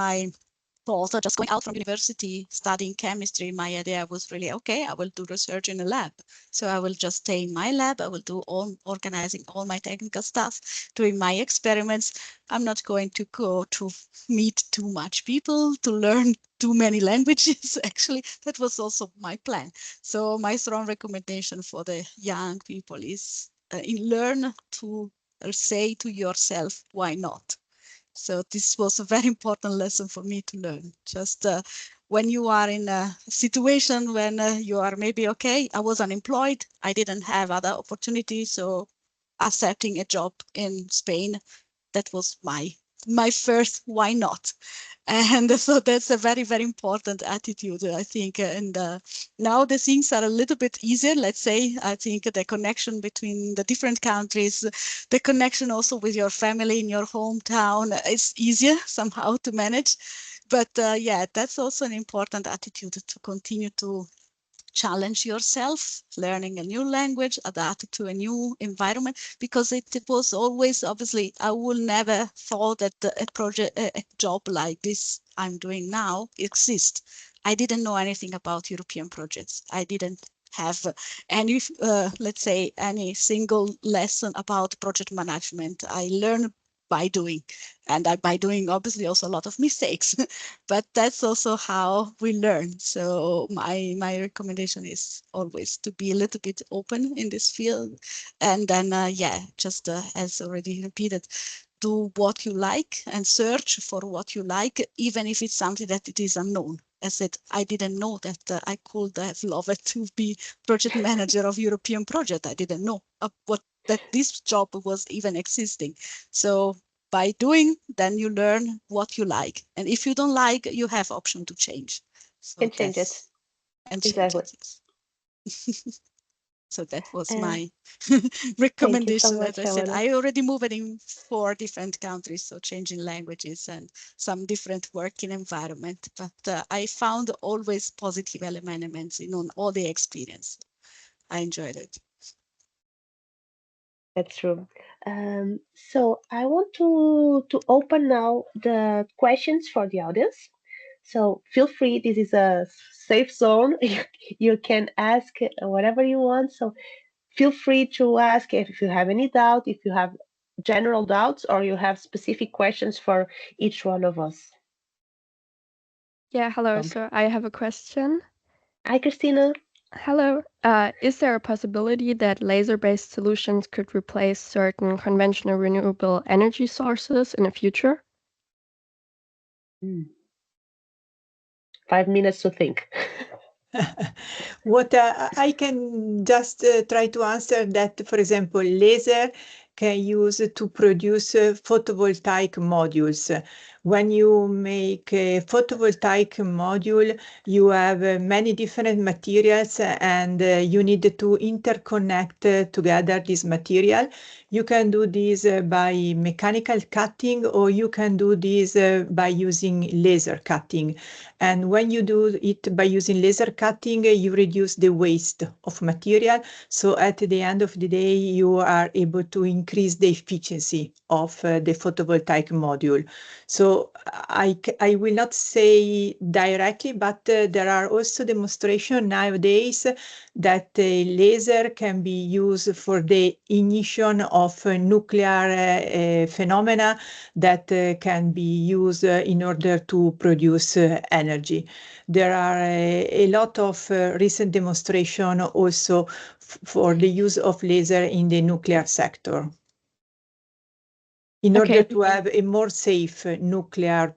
[SPEAKER 6] thoughts. Just going out from university, studying chemistry, my idea was really, okay, I will do research in a lab. So I will just stay in my lab. I will do organizing all my technical stuff, doing my experiments. I'm not going to go to meet too much people, to learn too many languages. Actually, that was also my plan. So my strong recommendation for the young people is learn to say to yourself, why not? So this was a very important lesson for me to learn. Just when you are in a situation when you are maybe, okay, I was unemployed, I didn't have other opportunities, so accepting a job in Spain, that was my first why not. And so that's a very, very important attitude, I think. And now the things are a little bit easier. Let's say, I think the connection between the different countries, the connection also with your family in your hometown is easier somehow to manage. But yeah, that's also an important attitude to continue to challenge yourself, learning a new language, adapt to a new environment, because it was always, obviously, I will never thought that a job like this I'm doing now exists. I didn't know anything about European projects. I didn't have any, let's say, any single lesson about project management. I learned by doing, and by doing obviously also a lot of mistakes. But that's also how we learn. So my recommendation is always to be a little bit open in this field, and then yeah, just as already repeated, do what you like and search for what you like, even if it's something that it is unknown. As I said, I didn't know that I could have loved to be project manager of European project. I didn't know what that this job was even existing. So by doing, then you learn what you like. And if you don't like, you have option to change. So
[SPEAKER 1] Can change it.
[SPEAKER 6] that's, and change
[SPEAKER 1] Exactly.
[SPEAKER 6] it. So that was
[SPEAKER 1] Uh,
[SPEAKER 6] my
[SPEAKER 1] Thank you so
[SPEAKER 6] recommendation. As
[SPEAKER 1] much,
[SPEAKER 6] I said,
[SPEAKER 1] Helena.
[SPEAKER 6] I already moved in 4 different countries, so changing languages and some different working environment. But I found always positive elements in on all the experience. I enjoyed it.
[SPEAKER 1] That's true. So I want to open now the questions for the audience. So feel free. This is a safe zone. You can ask whatever you want. So feel free to ask if you have any doubt, if you have general doubts, or you have specific questions for each one of us.
[SPEAKER 8] Yeah, hello.
[SPEAKER 1] So,
[SPEAKER 8] So I have a question.
[SPEAKER 1] hi, Christina.
[SPEAKER 8] Hello. Is there a possibility that laser-based solutions could replace certain conventional renewable energy sources in the future?
[SPEAKER 1] 5 minutes to think.
[SPEAKER 4] What I can just try to answer that, for example, laser can use to produce photovoltaic modules. When you make a photovoltaic module, you have many different materials and you need to interconnect together this material. You can do this by mechanical cutting, or you can do this by using laser cutting. And when you do it by using laser cutting, you reduce the waste of material. So at the end of the day, you are able to increase the efficiency of the photovoltaic module. So I will not say directly, but there are also demonstrations nowadays that laser can be used for the ignition of nuclear phenomena that can be used in order to produce energy. There are a lot of recent demonstration also for the use of laser in the nuclear sector, in order to have a more safe nuclear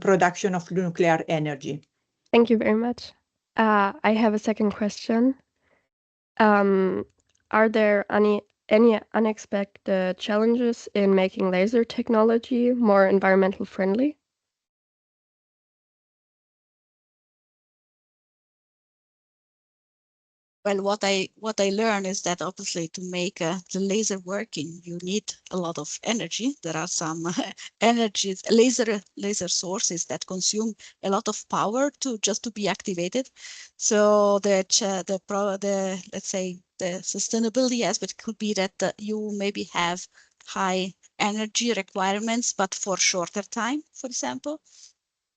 [SPEAKER 4] production of nuclear energy.
[SPEAKER 8] Thank you very much. I have a second question. Are there any unexpected challenges in making laser technology more environmental friendly?
[SPEAKER 6] Well, what I learned is that obviously to make the laser working, you need a lot of energy. There are some energies, laser sources that consume a lot of power to just to be activated. So the let's say the sustainability aspect could be that you maybe have high energy requirements, but for shorter time, for example.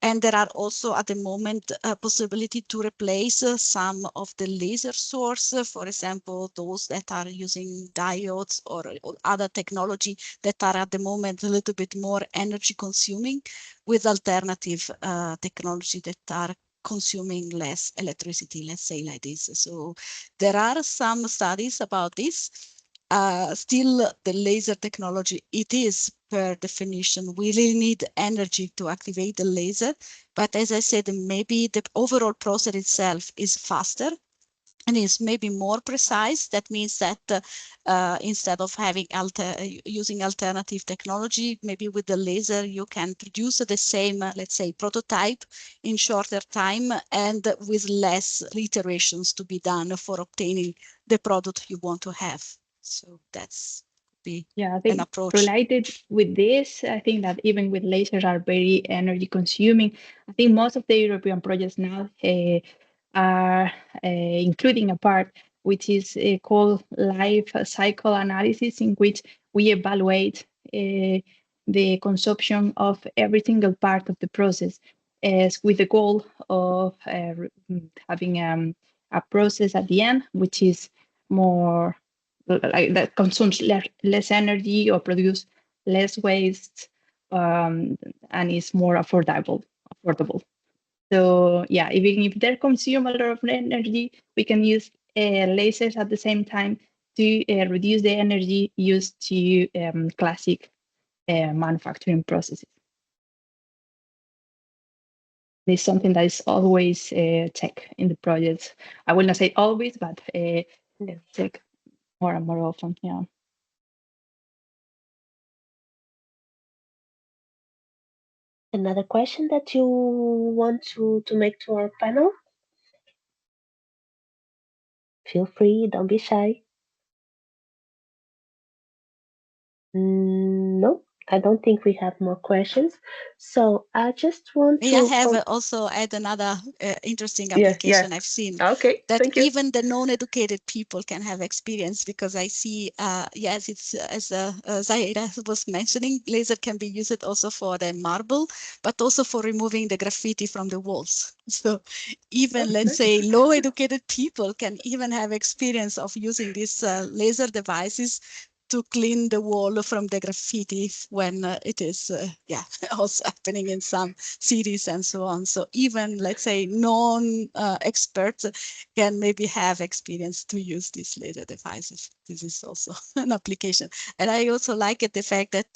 [SPEAKER 6] And there are also at the moment a possibility to replace some of the laser source, for example, those that are using diodes or other technology that are at the moment a little bit more energy consuming, with alternative technology that are consuming less electricity, let's say like this. So there are some studies about this. Still, the laser technology, it is per definition. We really need energy to activate the laser. But as I said, maybe the overall process itself is faster and is maybe more precise. That means that instead of having using alternative technology, maybe with the laser you can produce the same, let's say, prototype in shorter time and with less iterations to be done for obtaining the product you want to have. So that's be
[SPEAKER 3] Yeah, I
[SPEAKER 6] an
[SPEAKER 3] think
[SPEAKER 6] approach.
[SPEAKER 3] related with this, I think that even with lasers are very energy consuming. I think most of the European projects now are including a part which is called life cycle analysis, in which we evaluate the consumption of every single part of the process, as with the goal of having a process at the end which is more like that consumes less energy or produce less waste, and is more affordable. So yeah, even if they consume a lot of energy, we can use lasers at the same time to reduce the energy used to classic manufacturing processes. It's something that is always checked in the projects. I will not say always, but check more and more often. Yeah.
[SPEAKER 1] Another question that you want to make to our panel? Feel free, don't be shy. No, I don't think we have more questions. So I just want
[SPEAKER 6] May I
[SPEAKER 1] to.
[SPEAKER 6] have also add another interesting
[SPEAKER 1] Yes,
[SPEAKER 6] application I've seen?
[SPEAKER 1] Okay,
[SPEAKER 6] That
[SPEAKER 1] thank you.
[SPEAKER 6] even the non-educated people can have experience, because I see, yes, it's as Zaira was mentioning, laser can be used also for the marble, but also for removing the graffiti from the walls. So even, let's say, low educated people can even have experience of using these laser devices to clean the wall from the graffiti when it is yeah, also happening in some cities and so on. So even, let's say, non-experts can maybe have experience to use these laser devices. This is also an application. And I also like it, the fact that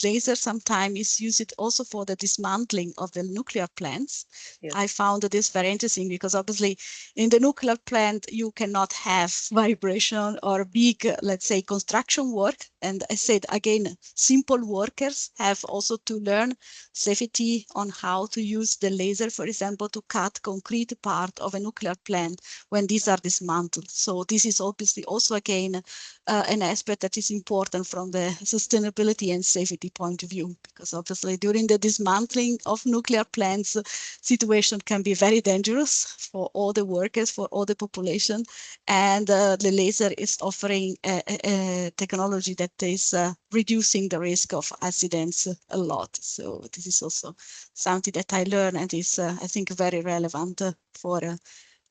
[SPEAKER 6] laser sometimes is used also for the dismantling of the nuclear plants. Yes. I found this very interesting, because obviously in the nuclear plant, you cannot have vibration or big, let's say, construction work. And I said, again, simple workers have also to learn safety on how to use the laser, for example, to cut concrete part of a nuclear plant when these are dismantled. So this is obviously also, again, an aspect that is important from the sustainability and safety point of view, because obviously during the dismantling of nuclear plants, situation can be very dangerous for all the workers, for all the population. And the laser is offering a technology that is reducing the risk of accidents a lot. So this is also something that I learned, and is, I think, very relevant for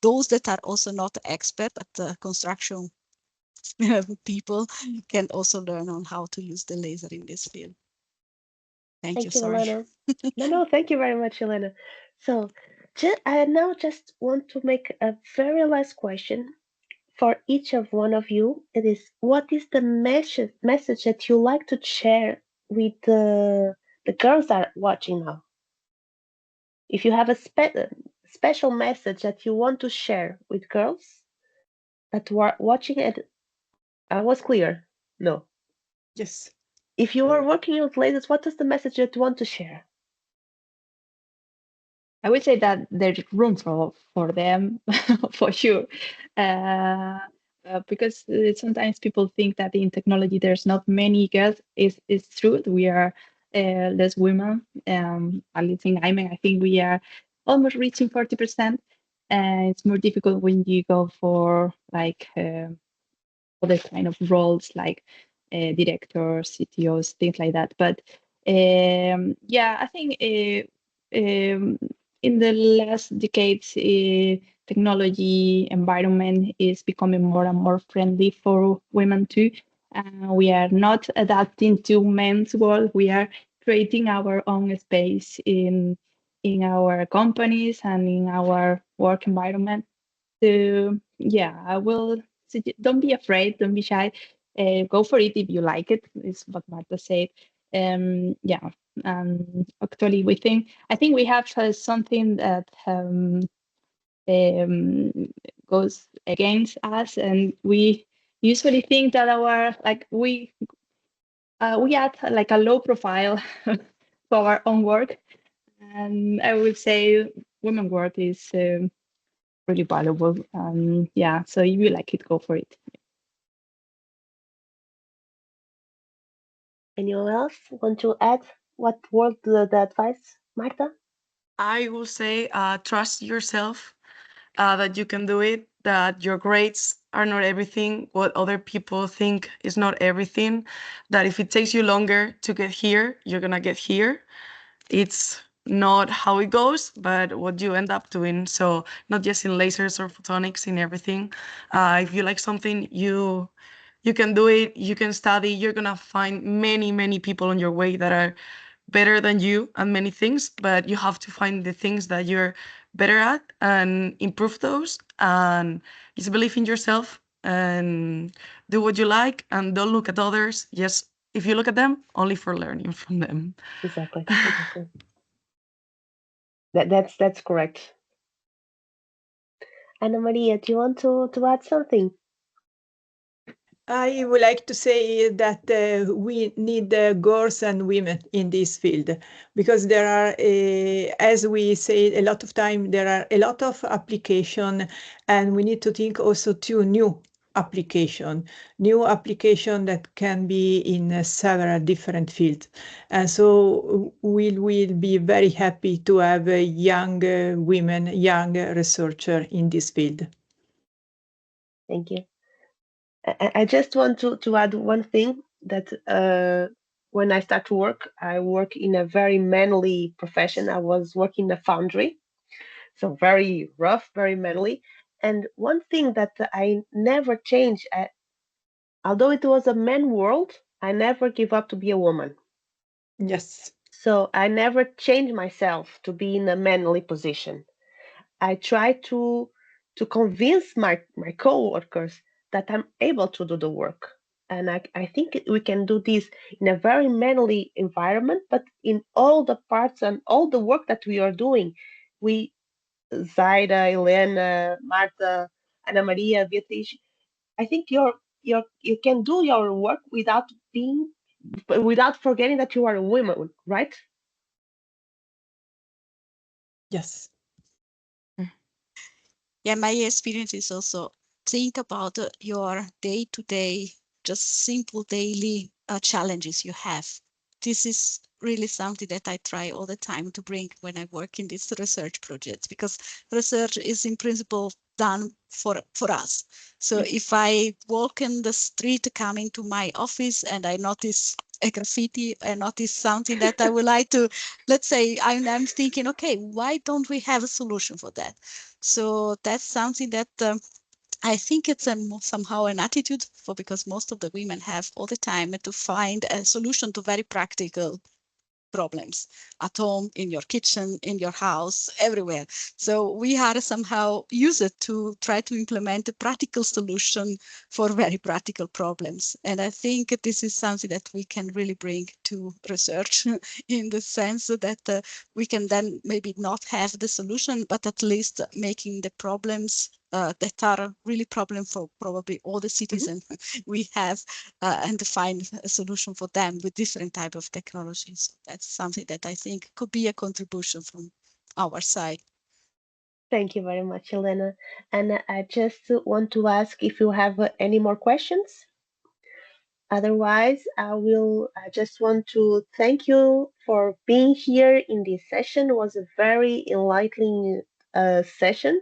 [SPEAKER 6] those that are also not expert, but construction people can also learn on how to use the laser in this field. Thank you, sorry.
[SPEAKER 1] Elena. No, thank you very much, Elena. So I now just want to make a very last question for each of one of you. It is, what is the message that you like to share with the girls that are watching now? If you have a special message that you want to share with girls that were watching it, I was clear. No.
[SPEAKER 5] Yes.
[SPEAKER 1] If you are working with ladies, what is the message that you want to share?
[SPEAKER 3] I would say that there's room for them, for sure, because sometimes people think that in technology there's not many girls. It's true. We are less women. At least in IMEC, I think we are almost reaching 40%, and it's more difficult when you go for like other kind of roles like directors, CTOs, things like that. But yeah, I think in the last decades, technology environment is becoming more and more friendly for women too. We are not adapting to men's world. We are creating our own space in our companies and in our work environment. So yeah, I will don't be afraid, don't be shy. Go for it if you like it. Is what Marta said. Yeah, actually, I think we have something that goes against us, and we usually think that we add like a low profile for our own work, and I would say women work is really valuable. Yeah, so if you like it, go for it.
[SPEAKER 1] Anyone else want to add what word the advice, Marta?
[SPEAKER 5] I will say trust yourself, that you can do it, that your grades are not everything, what other people think is not everything, that if it takes you longer to get here, you're going to get here. It's not how it goes, but what you end up doing. So not just in lasers or photonics, in everything. If you like something, you can do it, you can study, you're going to find many people on your way that are better than you at many things, but you have to find the things that you're better at and improve those, and just believe in yourself and do what you like, and don't look at others. Just if you look at them, only for learning from them.
[SPEAKER 1] Exactly. That's correct. Ana Maria, do you want to add something?
[SPEAKER 4] I would like to say that we need girls and women in this field, because there are, as we say a lot of time, there are a lot of application, and we need to think also to new application that can be in several different fields. And so we will be very happy to have young women, young researcher in this field.
[SPEAKER 1] Thank you. I just want to add one thing, that when I start to work, I work in a very manly profession. I was working in a foundry, so very rough, very manly. And one thing that I never changed, although it was a man world, I never give up to be a woman.
[SPEAKER 4] Yes.
[SPEAKER 1] So I never changed myself to be in a manly position. I try to convince my coworkers that I'm able to do the work. And I think we can do this in a very manly environment, but in all the parts and all the work that we are doing, we, Zaida, Helena, Marta, Ana Maria, Beatriz, I think you can do your work without forgetting that you are a woman, right?
[SPEAKER 4] Yes.
[SPEAKER 6] Yeah, my experience is also think about your day-to-day, just simple daily challenges you have. This is really something that I try all the time to bring when I work in these research projects, because research is in principle done for us. So if I walk in the street coming to my office and I notice a graffiti, I notice something that I would like to, let's say I'm thinking, okay, why don't we have a solution for that? So that's something that I think it's somehow an attitude because most of the women have all the time to find a solution to very practical problems at home, in your kitchen, in your house, everywhere. So we are somehow used to try to implement a practical solution for very practical problems. And I think this is something that we can really bring to research in the sense that we can then maybe not have the solution, but at least making the problems that are really problem for probably all the citizens we have, and to find a solution for them with different type of technologies. That's something that I think could be a contribution from our side.
[SPEAKER 1] Thank you very much, Elena. And I just want to ask if you have any more questions. Otherwise, I just want to thank you for being here in this session. It was a very enlightening session.